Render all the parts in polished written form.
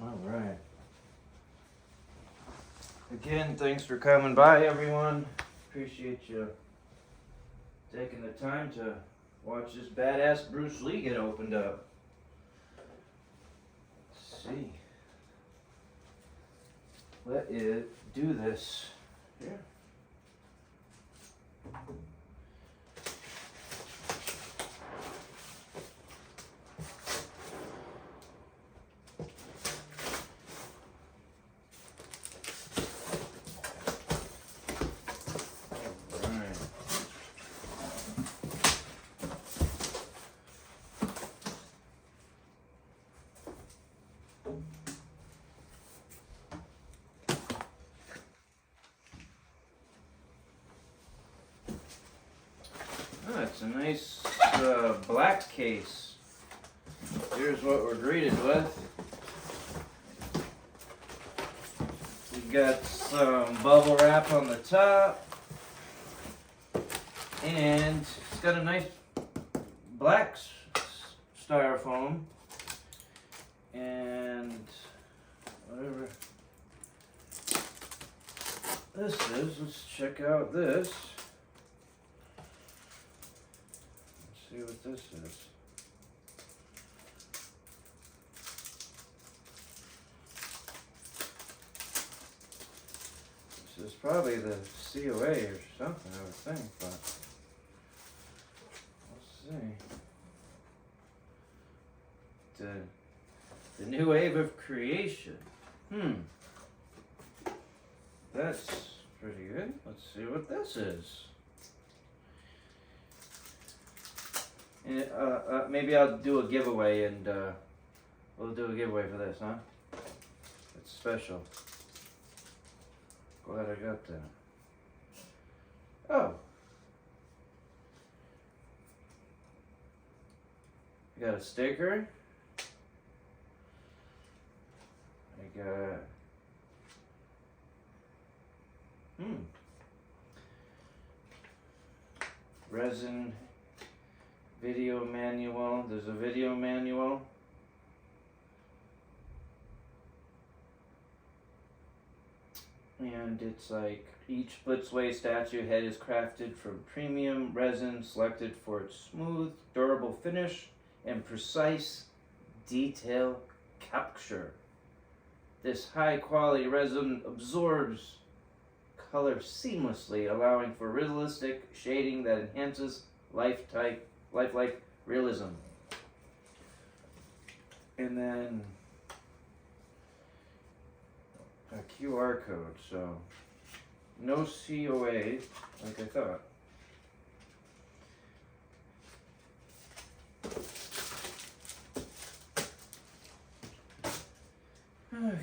All right. Again, thanks for coming by, everyone. Appreciate you taking the time to watch this badass Bruce Lee get opened up. Let's see. Let it do this. Here. Oh, it's a nice black case. Here's what we're greeted with. We got some bubble wrap on the top, and it's got a nice black styrofoam, and whatever this is. Let's check out this. See what this is. This is probably the COA or something, I would think, but we'll see. The new wave of creation. That's pretty good. Let's see what this is. And, maybe I'll do a giveaway, and we'll do a giveaway for this, huh? It's special. Glad I got that. Oh. I got a sticker. I got... resin video manual. There's a video manual. And it's like each Blitzway statue head is crafted from premium resin selected for its smooth, durable finish and precise detail capture. This high quality resin absorbs color seamlessly, allowing for realistic shading that enhances lifelike realism. And then a QR code, so no COA like I thought. Okay.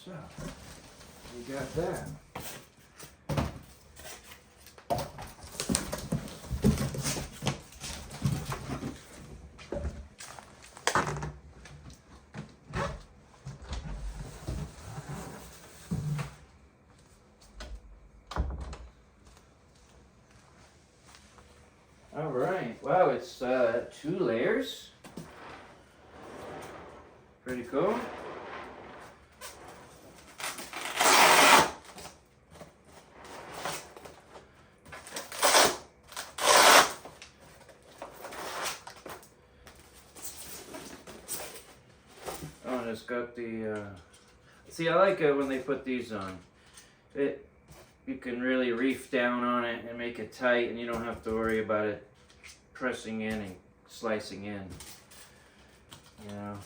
So, we got that. All right. Wow, it's 2 layers. Pretty cool. Oh, and it's got the. See, I like it when they put these on. You can really reef down on it and make it tight, and you don't have to worry about it pressing in and slicing in. You know.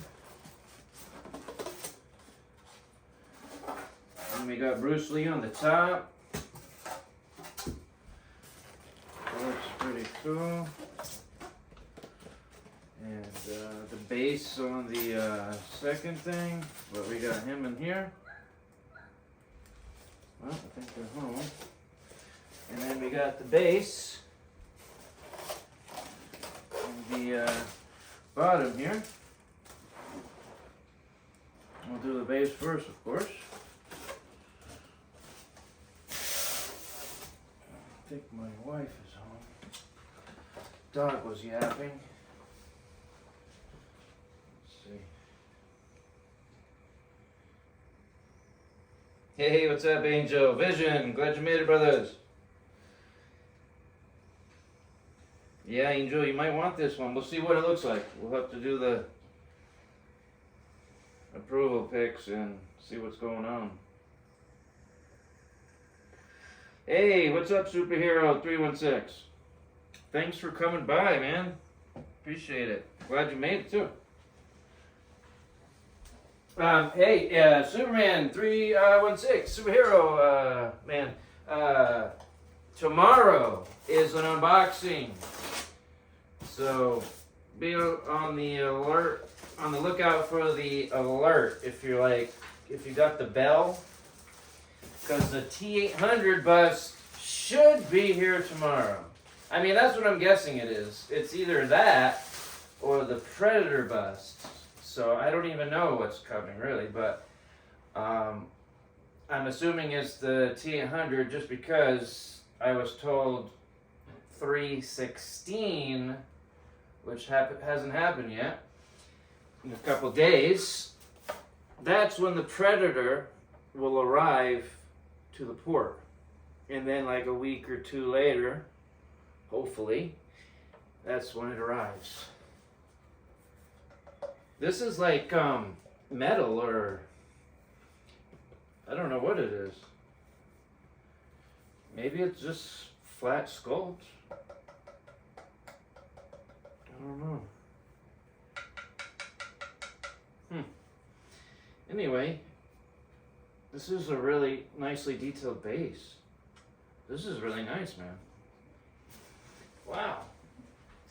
And we got Bruce Lee on the top. Looks pretty cool. And the base on the second thing, but we got him in here. Well, I think they're home. And then we got the base. And the bottom here. We'll do the base first, of course. I think my wife is home. Dog was yapping. Let's see. Hey, what's up, Angel? Vision, glad you made it, brothers. Yeah, Angel, you might want this one. We'll see what it looks like. We'll have to do the approval pics and see what's going on. Hey, what's up, Superhero 316? Thanks for coming by, man. Appreciate it. Glad you made it too. Hey, Superman 316, Superhero man. Tomorrow is an unboxing, so be on the alert, on the lookout for the alert. If you got the bell, because the T800 bus should be here tomorrow. I mean, that's what I'm guessing it is. It's either that or the Predator bust. So I don't even know what's coming really, but I'm assuming it's the T800 just because I was told 316, which hasn't happened yet, in a couple days. That's when the Predator will arrive to the port. And then like a week or two later, hopefully, that's when it arrives. This is like metal, or I don't know what it is. Maybe it's just flat sculpt. I don't know. Anyway, this is a really nicely detailed base. This is really nice, man. Wow.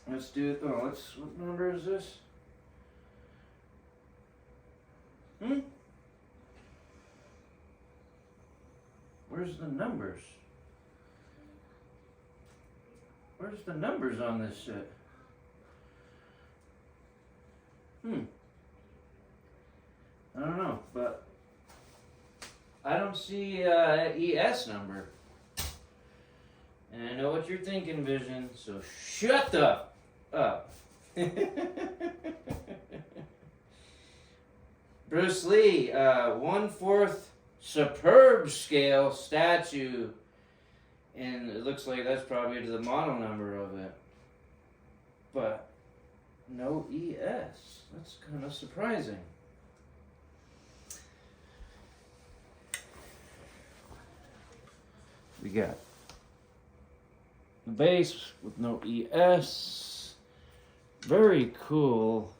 Let's do, what number is this? Where's the numbers? Where's the numbers on this shit? I don't know, but I don't see ES number. And I know what you're thinking, Vision, so shut the up. Bruce Lee, 1/4 superb scale statue. And it looks like that's probably the model number of it. But no ES. That's kind of surprising. We got the base with no ES. Very cool.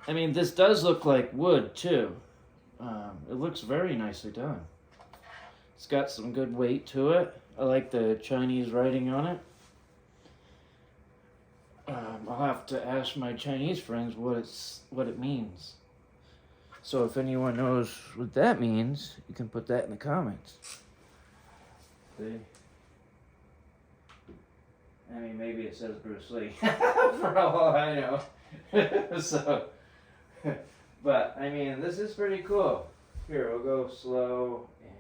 I mean, this does look like wood too. It looks very nicely done. It's got some good weight to it. I like the Chinese writing on it. I'll have to ask my Chinese friends what it means. So if anyone knows what that means, you can put that in the comments. See? I mean, maybe it says Bruce Lee, for all I know. So, but I mean, this is pretty cool. Here, we'll go slow and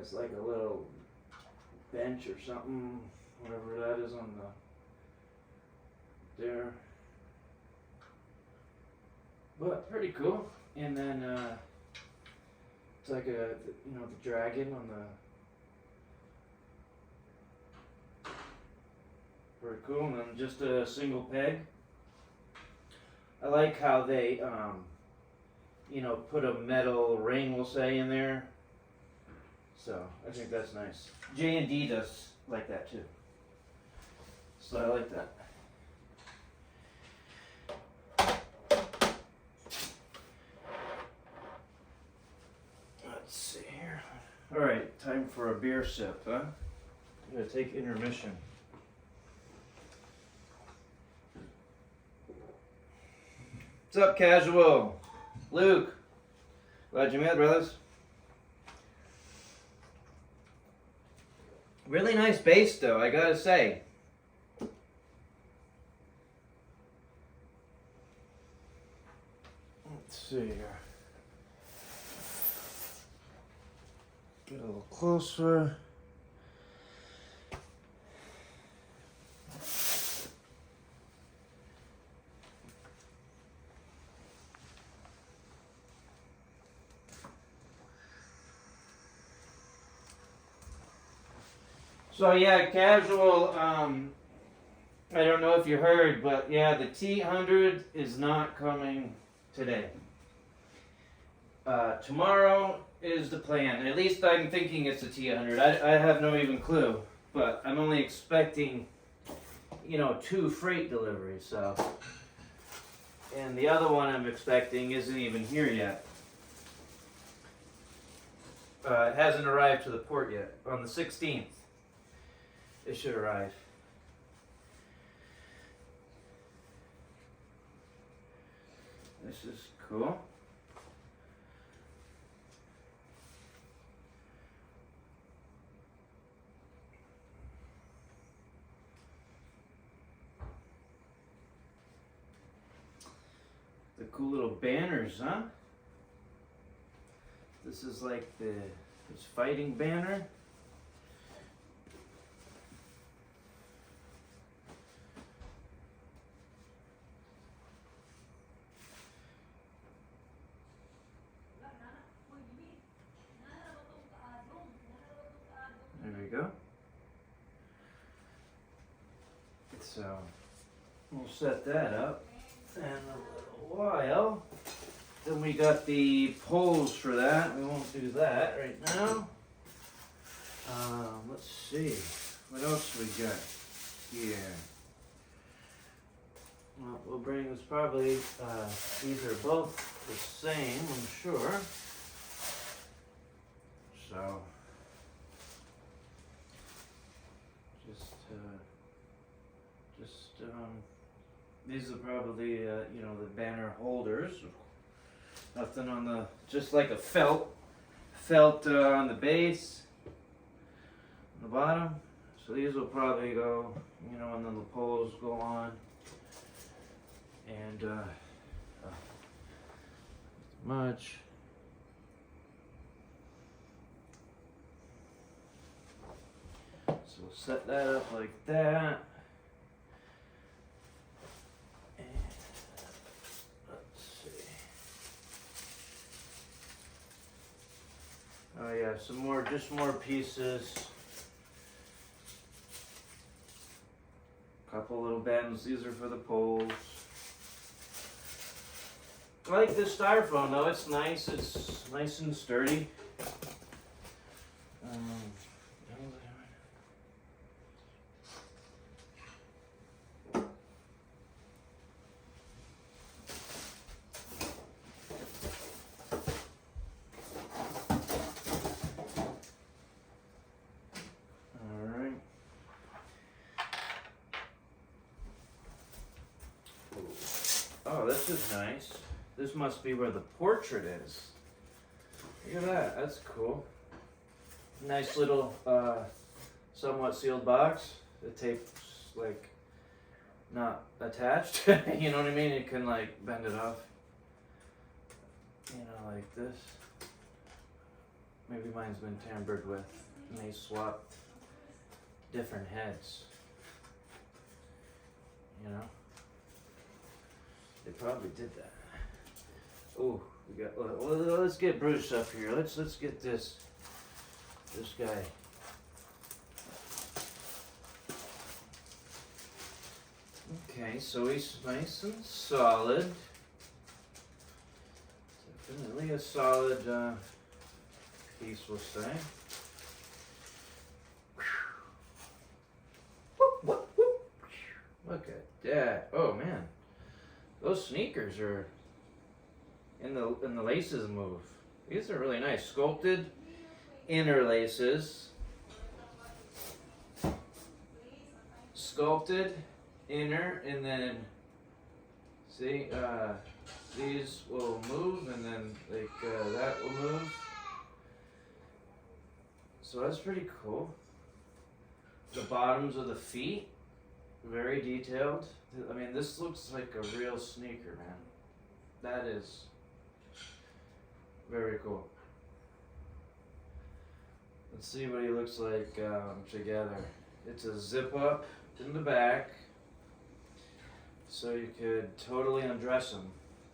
it's like a little bench or something, whatever that is on there. But pretty cool. And then it's like the dragon on the. Very cool. And then just a single peg. I like how they put a metal ring, we'll say, in there. So I think that's nice. J&D does like that too. So I like that. Let's see here. All right, time for a beer sip, huh? I'm gonna take intermission. What's up, Casual? Luke. Glad you made it, brothers. Really nice bass, though, I gotta say. Let's see here. Get a little closer. So yeah, Casual, I don't know if you heard, but yeah, the T100 is not coming today. Tomorrow is the plan. At least I'm thinking it's a T100. I have no even clue, but I'm only expecting, 2 freight deliveries, so. And the other one I'm expecting isn't even here yet. It hasn't arrived to the port yet. On the 16th, it should arrive. This is cool. The cool little banners, huh? This is like this fighting banner. There we go. So we'll set that up in a little while. Then we got the poles for that. We won't do that right now. Let's see. What else we got here? Well, we'll bring this probably, these are both the same, I'm sure. So, these are probably, the banner holders. Nothing on the, just like a felt on the base, on the bottom. So these will probably go, and then the poles go on. And, much. So we'll set that up like that. And let's see. Oh yeah, just more pieces. Couple little bends. These are for the poles. I like this styrofoam though. It's nice. It's nice and sturdy. Oh, this is nice. This must be where the portrait is. Look at that. That's cool. Nice little, somewhat sealed box. The tape's like not attached. You know what I mean? You can like bend it off. Like this. Maybe mine's been tampered with and they swapped different heads. They probably did that. Oh, we got. Well, let's get Bruce up here. Let's get this guy. Okay, so he's nice and solid. Definitely a solid piece, we'll say. Look at that! Oh man. Those sneakers are in the laces move. These are really nice. Sculpted inner laces. Sculpted inner, and then see these will move, and then that will move. So that's pretty cool. The bottoms of the feet, very detailed. I mean, this looks like a real sneaker, man. That is very cool. Let's see what he looks like together. It's a zip up in the back, so you could totally undress him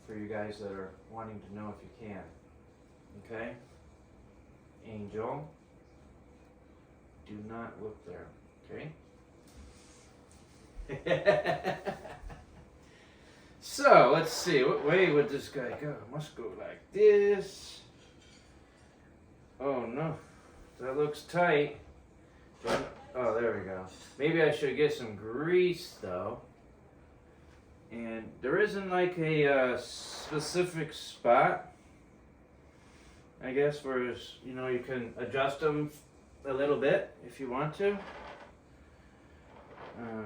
for you guys that are wanting to know if you can. Okay? Angel, do not look there. Okay? So, let's see. What way would this guy go? Must go like this. Oh no. That looks tight. Oh, there we go. Maybe I should get some grease though. And there isn't like a specific spot, I guess, where you can adjust them a little bit if you want to.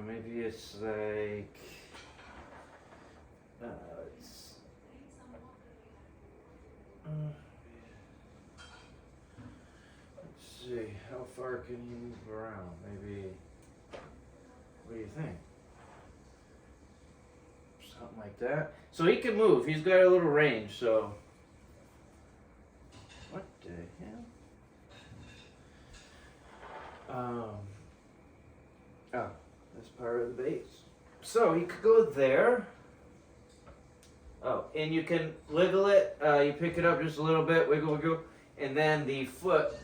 Maybe it's like let's see, how far can you move around? Maybe, what do you think? Something like that. So he can move. He's got a little range, so. What the hell? Oh, that's part of the base. So he could go there. Oh, and you can wiggle it. You pick it up just a little bit, wiggle, wiggle, and then the foot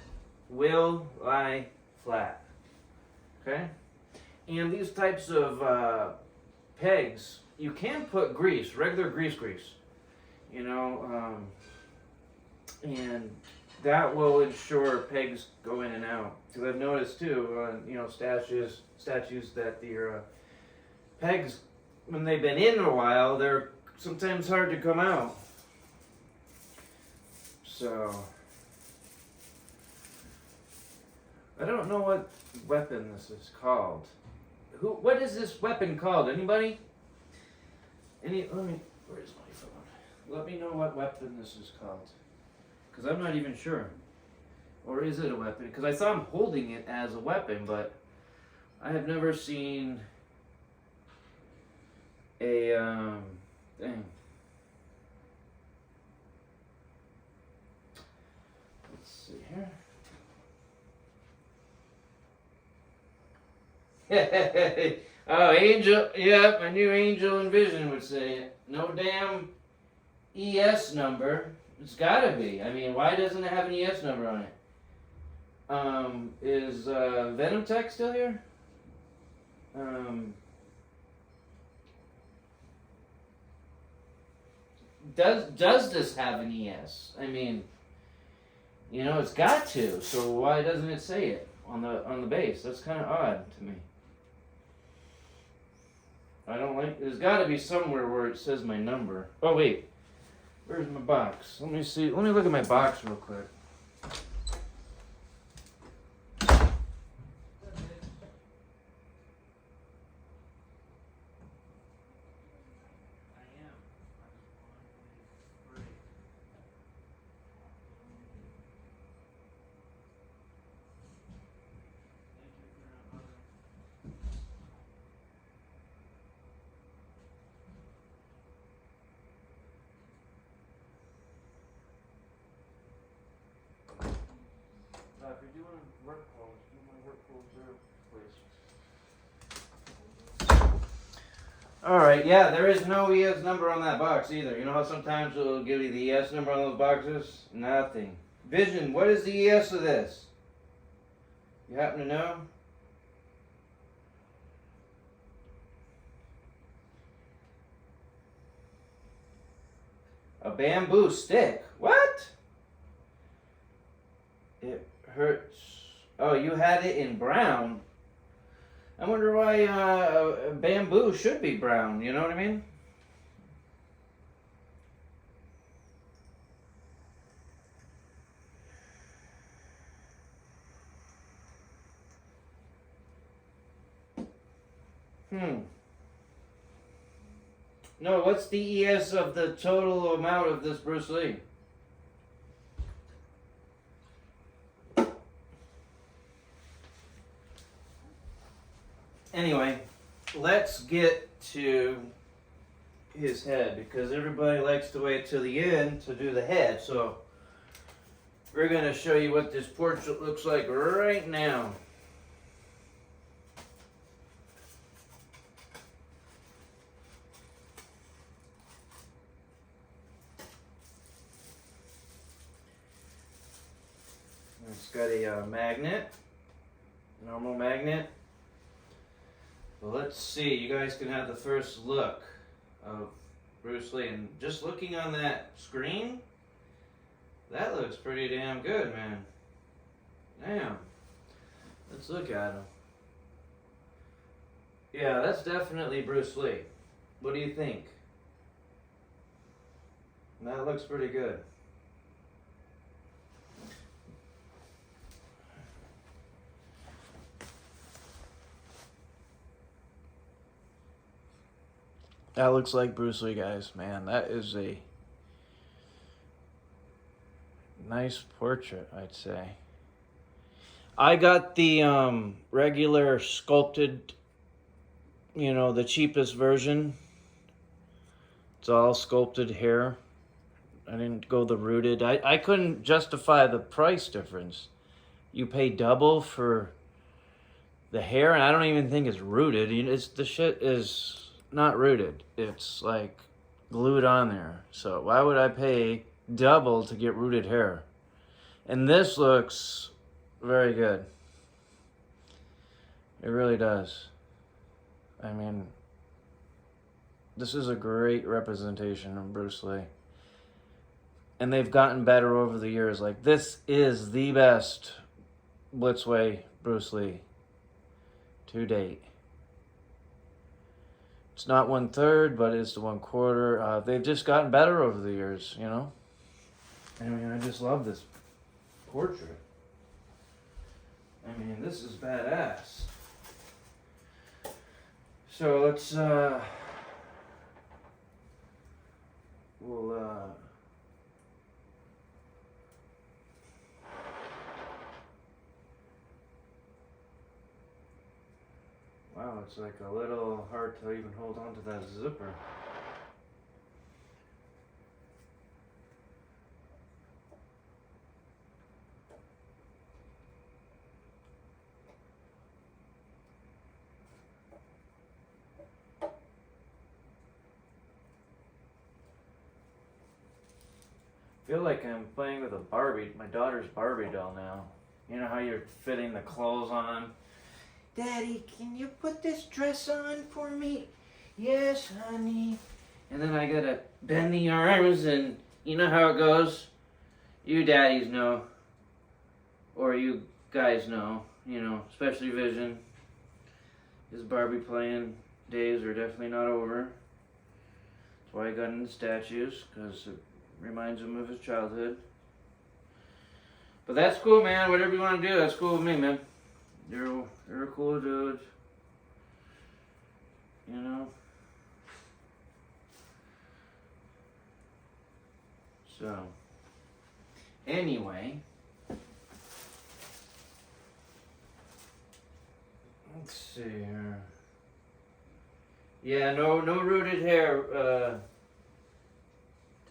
will lie flat. Okay? And these types of pegs, you can put grease, regular grease, and that will ensure pegs go in and out. Because I've noticed too, statues that the pegs, when they've been in a while, they're sometimes hard to come out. So, I don't know what weapon this is called. What is this weapon called? Anybody? Where's my phone? Let me know what weapon this is called. Because I'm not even sure. Or is it a weapon? Because I saw him holding it as a weapon, but I have never seen a thing. Let's see here. Oh, Angel, yep, I knew Angel and Vision would say it. No damn ES number. It's gotta be. I mean, why doesn't it have an ES number on it? Is Venom Tech still here? Does this have an ES? I mean, it's got to. So why doesn't it say it on the base? That's kind of odd to me. I don't like. There's got to be somewhere where it says my number. Oh wait, where's my box? Let me see. Let me look at my box real quick. If you're doing work calls, do my work calls there, please. Alright, yeah, there is no ES number on that box either. You know how sometimes it'll give you the ES number on those boxes? Nothing. Vision, what is the ES of this? You happen to know? A bamboo stick. What? It hurts. Oh, you had it in brown. I wonder why bamboo should be brown. You know what I mean? No, what's the ES of the total amount of this Bruce Lee? Anyway, let's get to his head because everybody likes to wait till the end to do the head. So we're going to show you what this portrait looks like right now. It's got a magnet, normal magnet. Well, let's see. You guys can have the first look of Bruce Lee. And just looking on that screen, that looks pretty damn good, man. Damn. Let's look at him. Yeah, that's definitely Bruce Lee. What do you think? That looks pretty good. That looks like Bruce Lee, guys. Man, that is a nice portrait, I'd say. I got the regular sculpted, you know, the cheapest version. It's all sculpted hair. I didn't go the rooted. I couldn't justify the price difference. You pay double for the hair, and I don't even think it's rooted. The shit is not rooted. It's like glued on there. So why would I pay double to get rooted hair? And this looks very good. It really does. I mean, this is a great representation of Bruce Lee. And they've gotten better over the years. Like, this is the best Blitzway Bruce Lee to date. It's not 1/3, but it's the 1/4. They've just gotten better over the years, you know? I mean, I just love this portrait. I mean, this is badass. So let's, wow, it's like a little hard to even hold on to that zipper. I feel like I'm playing with my daughter's Barbie doll now. You know how you're fitting the clothes on? Daddy, can you put this dress on for me? Yes, honey. And then I gotta bend the arms, and you know how it goes. You daddies know. Or you guys know. You know, especially Vision. His Barbie playing days are definitely not over. That's why I got into statues, because it reminds him of his childhood. But that's cool, man. Whatever you want to do, that's cool with me, man. You're a cool dude. You know? So, anyway. Let's see here. Yeah, no rooted hair.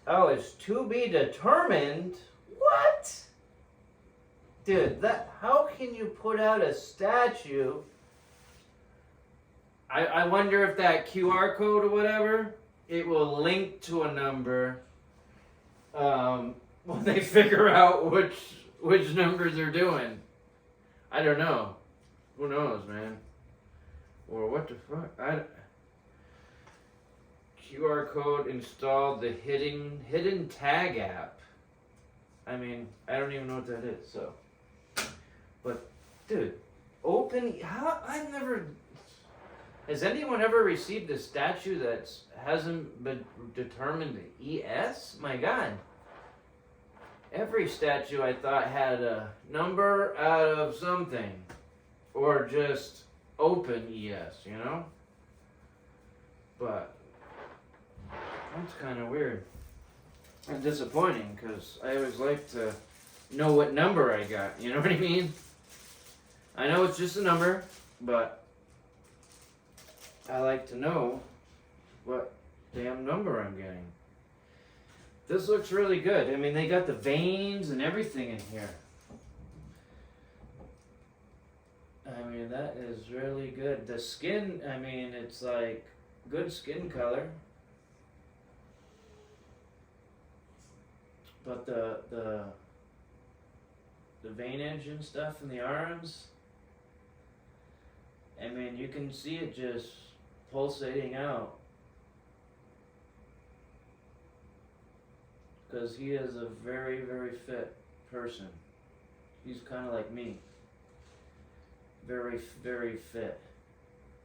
Oh, it's to be determined? What? Dude, how can you put out a statue? I wonder if that QR code or whatever, it will link to a number when they figure out which numbers they're doing. I don't know. Who knows, man? Or what the fuck? QR code installed the hidden tag app. I mean, I don't even know what that is, so. But, dude, has anyone ever received a statue that hasn't been determined ES? My God. Every statue I thought had a number out of something. Or just open ES, you know? But, That's kind of weird. And disappointing, because I always like to know what number I got, you know what I mean? I know it's just a number, but I like to know what damn number I'm getting. This looks really good. I mean, they got the veins and everything in here. I mean, that is really good. The skin, I mean, it's like good skin color. But the veinage and stuff in the arms, I mean, you can see it just pulsating out. Because he is a very, very fit person. He's kind of like me. Very, very fit.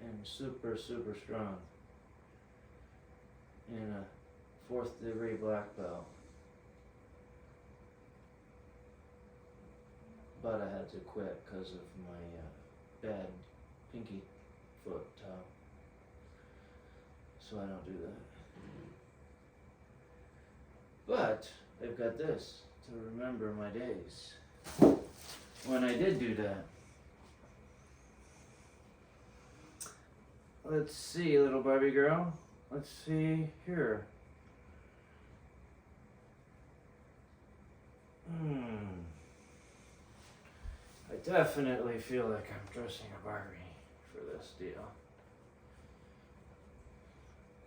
And super, super strong. And a 4th degree black belt. But I had to quit because of my bad pinky foot. So I don't do that. But I've got this to remember my days when I did do that. Let's see, little Barbie girl. Let's see here. I definitely feel like I'm dressing a Barbie for this deal.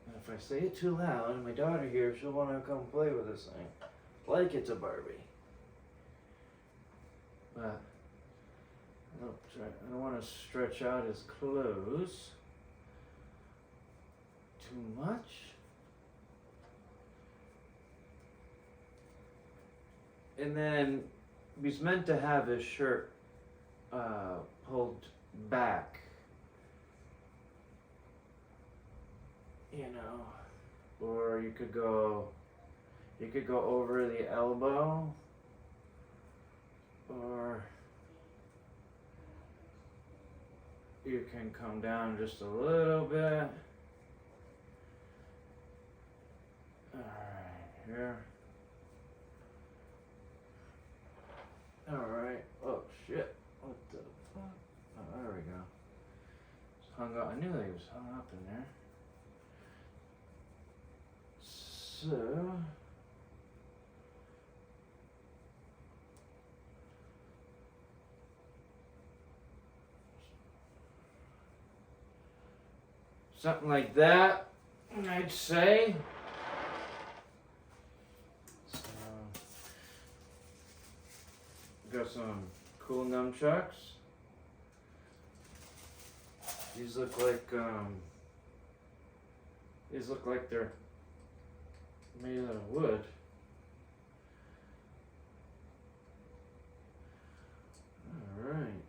And if I say it too loud, my daughter here, she'll want to come play with this thing. Like it's a Barbie. But I don't want to stretch out his clothes too much. And then he's meant to have his shirt pulled back, you know, or you could go over the elbow, or you can come down just a little bit. Alright, here. Alright, oh shit, what the fuck? Oh, there we go. It's hung up, I knew that he was hung up in there. So, something like that, I'd say. So, got some cool nunchucks. These look like they're made out of wood. Alright.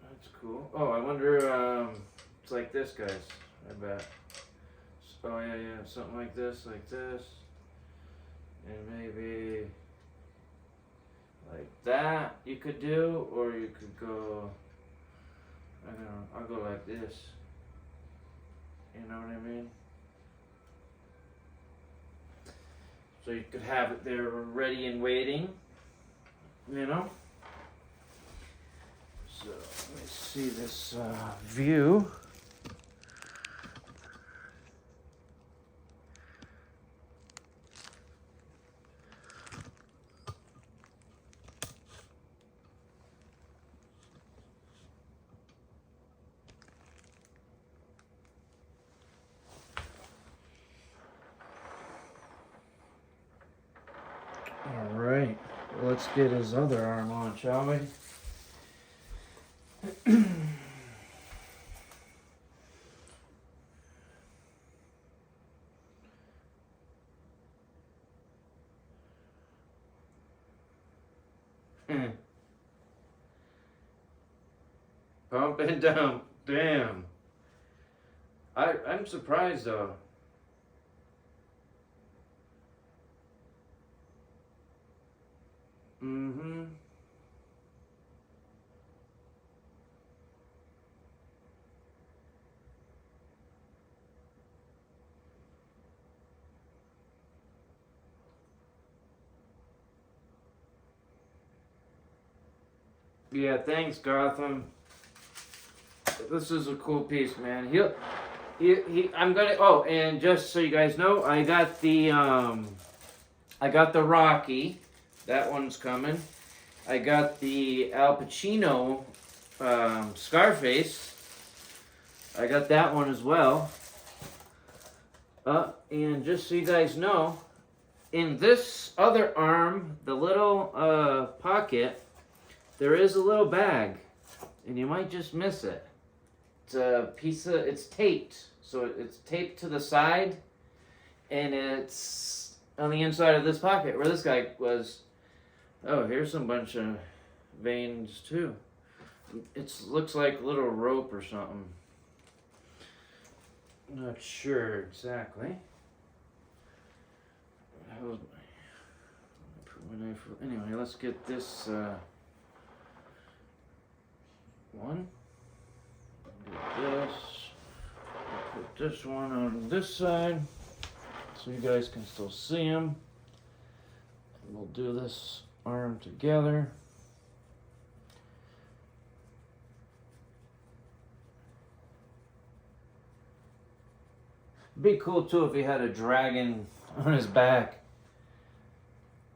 That's cool. Oh, I wonder, it's like this, guys, I bet. Oh, yeah, something like this, and maybe like that you could do, or you could go, I don't know, I'll go like this. You know what I mean? So you could have it there ready and waiting, you know? So let me see this view. Alright, well, let's get his other arm on, shall we? Pump and dump, damn. I'm surprised though. Mm-hmm. Yeah, thanks, Gotham. This is a cool piece, man. I'm gonna. Oh, and just so you guys know, I got the Rocky. That one's coming. I got the Al Pacino Scarface. I got that one as well. And just so you guys know, in this other arm, the little pocket, there is a little bag, and you might just miss it. It's a piece of, it's taped, so it's taped to the side, and it's on the inside of this pocket where this guy was. Oh, here's some bunch of veins too. It looks like a little rope or something. Not sure exactly. Anyway, let's get this one. Do this. Put this one on this side so you guys can still see them. And we'll do this arm together. It'd be cool too if he had a dragon on his back,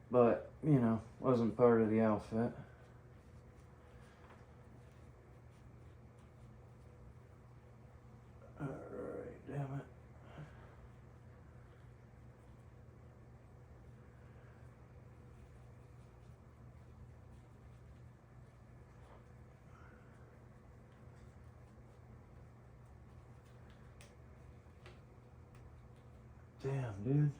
but you know, wasn't part of the outfit. Alright, damn it. Damn, dude.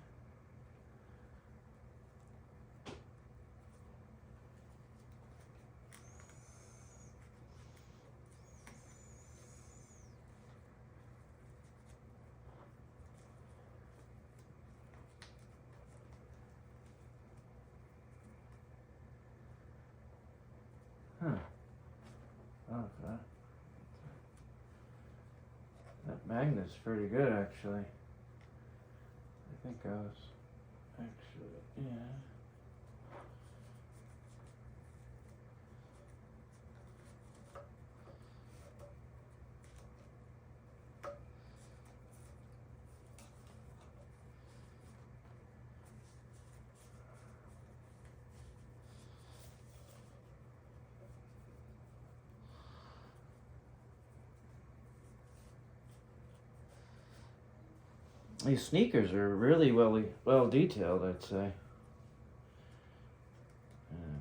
Huh. Okay. That magnet's pretty good, actually. I think I was actually, yeah. These sneakers are really well detailed, I'd say. And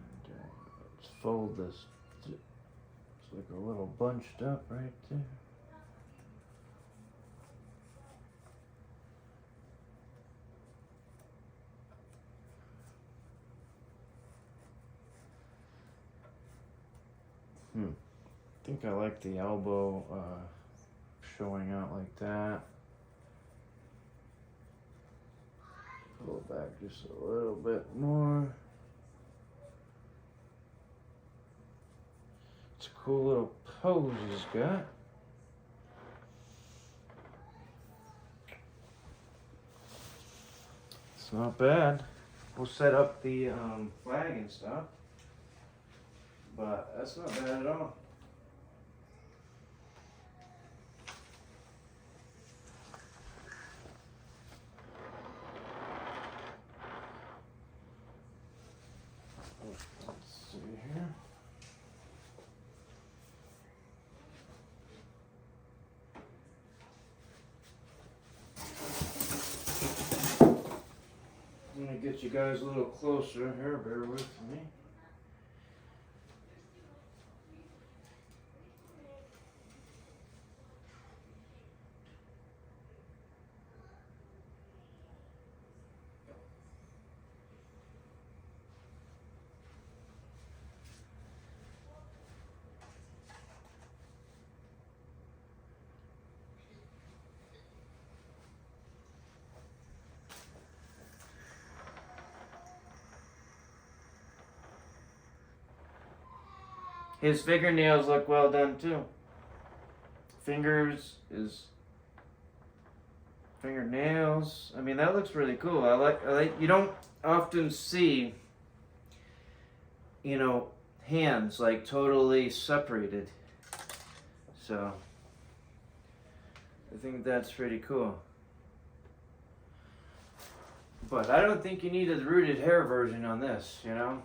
let's fold this. It's like a little bunched up right there. I think I like the elbow showing out like that. Pull it back just a little bit more. It's a cool little pose he's got. It's not bad. We'll set up the flag and stuff, but that's not bad at all. I'm gonna get you guys a little closer here, bear with me. His fingernails look well done too. Fingernails. I mean, that looks really cool. I like. You don't often see, you know, hands, like totally separated. So I think that's pretty cool. But I don't think you need a rooted hair version on this, you know?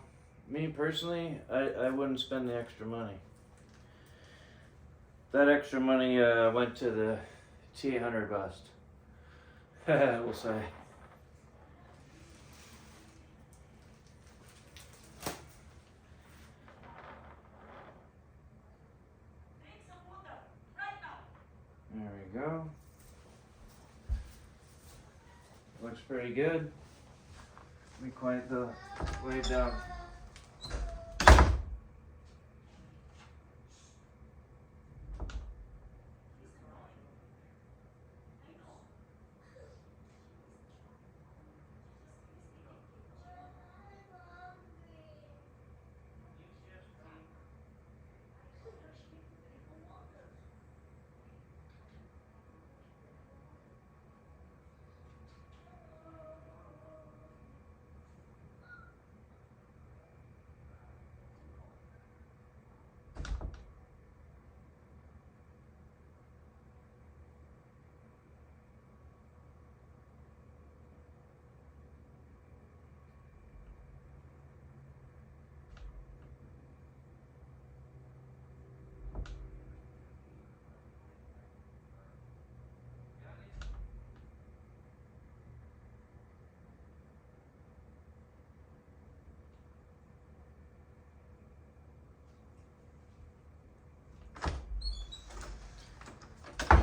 Me personally, I wouldn't spend the extra money. That extra money went to the T800 bust. We'll say. There we go. Looks pretty good. Let me quiet the way down.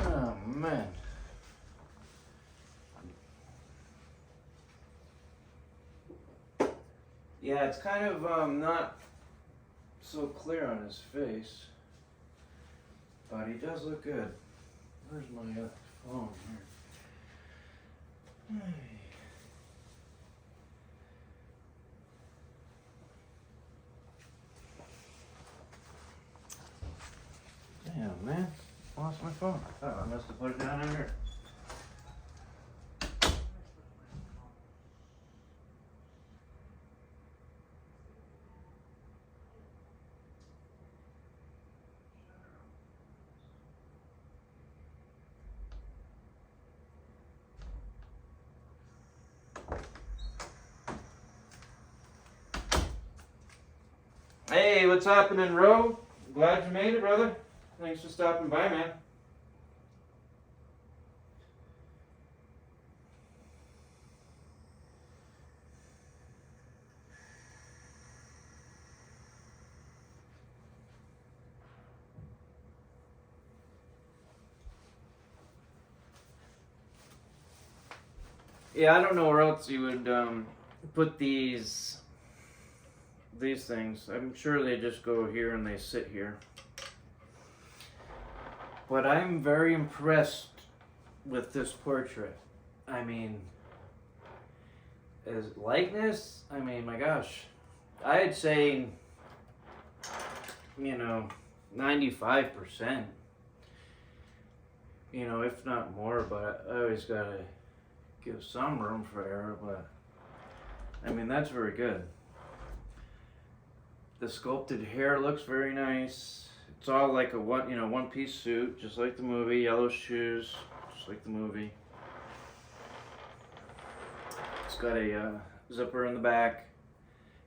Oh man. Yeah, it's kind of not so clear on his face, but he does look good. Where's my phone here? Damn, man. Lost my phone. Oh, I must have put it down in here. Hey, what's happening, Ro? Glad you made it, brother. Thanks for stopping by, man. Yeah, I don't know where else you would put these things. I'm sure they just go here and they sit here. But I'm very impressed with this portrait. I mean, as likeness, I mean, my gosh, I'd say, 95%. If not more, but I always gotta give some room for error, but I mean, that's very good. The sculpted hair looks very nice. It's all like a one-piece suit, just like the movie. Yellow shoes, just like the movie. It's got a zipper in the back.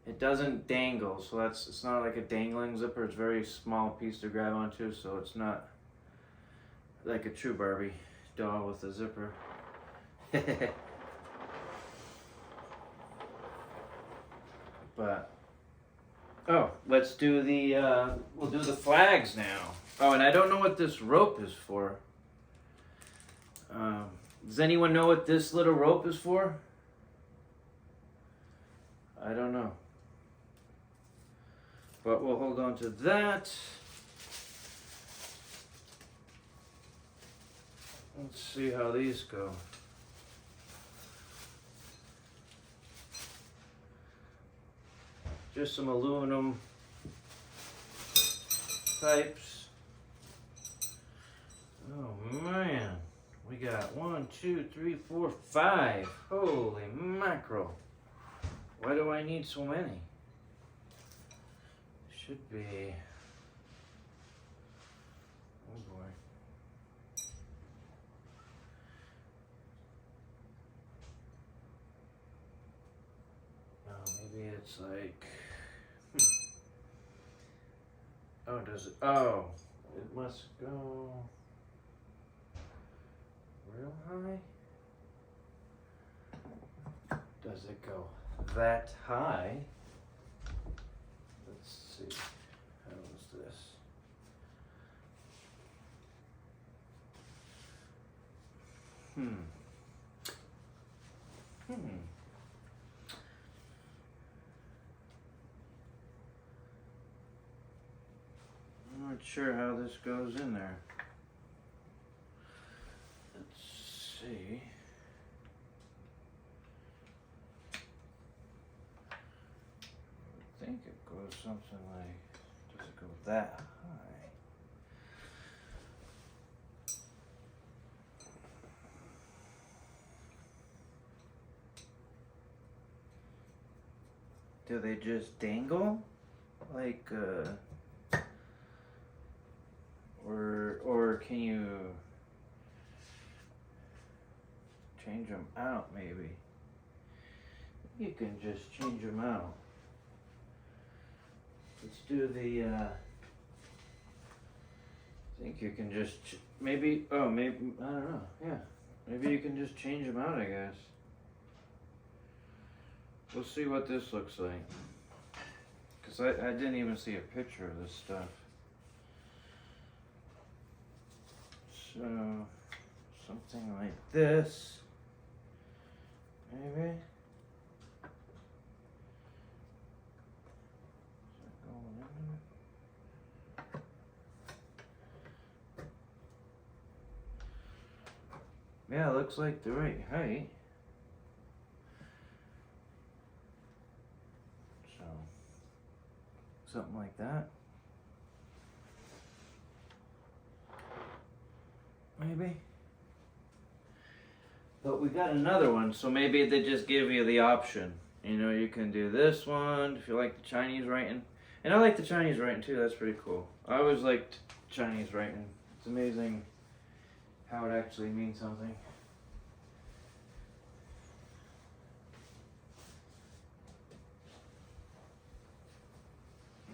It doesn't dangle, so it's not like a dangling zipper. It's a very small piece to grab onto, so it's not like a true Barbie doll with a zipper. But let's do we'll do the flags now. Oh, and I don't know what this rope is for. Does anyone know what this little rope is for? I don't know. But we'll hold on to that. Let's see how these go. Just some aluminum pipes. Oh man, we got 1, 2, 3, 4, 5. Holy mackerel. Why do I need so many? should be. Oh boy. Oh, maybe it's like. Oh, does it? Oh, it must go real high. Does it go that high? Let's see. How is this? Hmm. I'm not sure how this goes in there. Let's see. I think it goes something like, does it go that high? Do they just dangle? Like, or can you change them out maybe? You can just change them out. Let's do the, I think you can just, maybe, I don't know, yeah. Maybe you can just change them out, I guess. We'll see what this looks like. Because I didn't even see a picture of this stuff. So, something like this. Maybe. Yeah, it looks like the right height. So, something like that. Maybe. But we got another one, so maybe they just give you the option. You know, you can do this one if you like the Chinese writing. And I like the Chinese writing too, that's pretty cool. I always liked Chinese writing. It's amazing how it actually means something.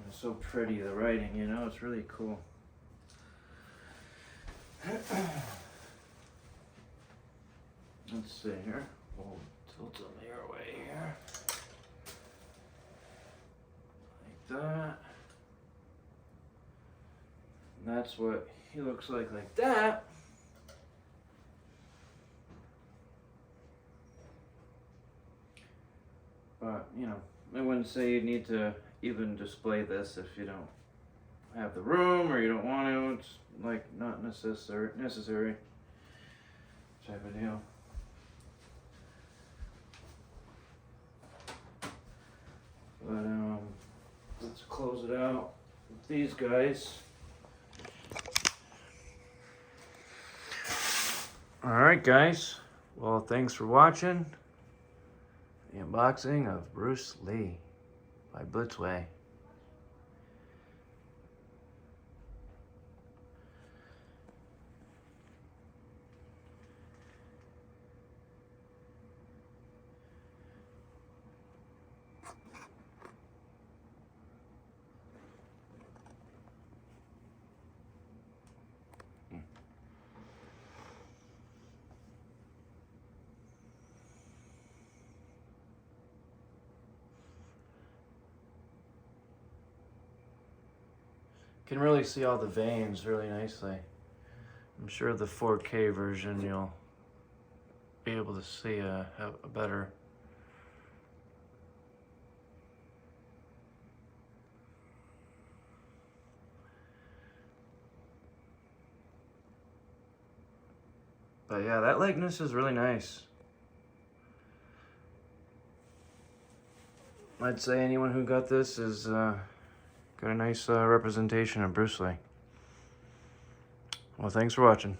It's so pretty, the writing, you know, it's really cool. Let's see here. We'll tilt them your way here. Like that. And that's what he looks like that. But, you know, I wouldn't say you need to even display this if you don't have the room or you don't want to. It's like not necessary type of deal. But let's close it out with these guys. Alright guys, well thanks for watching the unboxing of Bruce Lee by Blitzway. Can really see all the veins really nicely. I'm sure the 4K version you'll be able to see a better. But yeah, that likeness is really nice. I'd say anyone who got this is got a nice representation of Bruce Lee. Well, thanks for watching.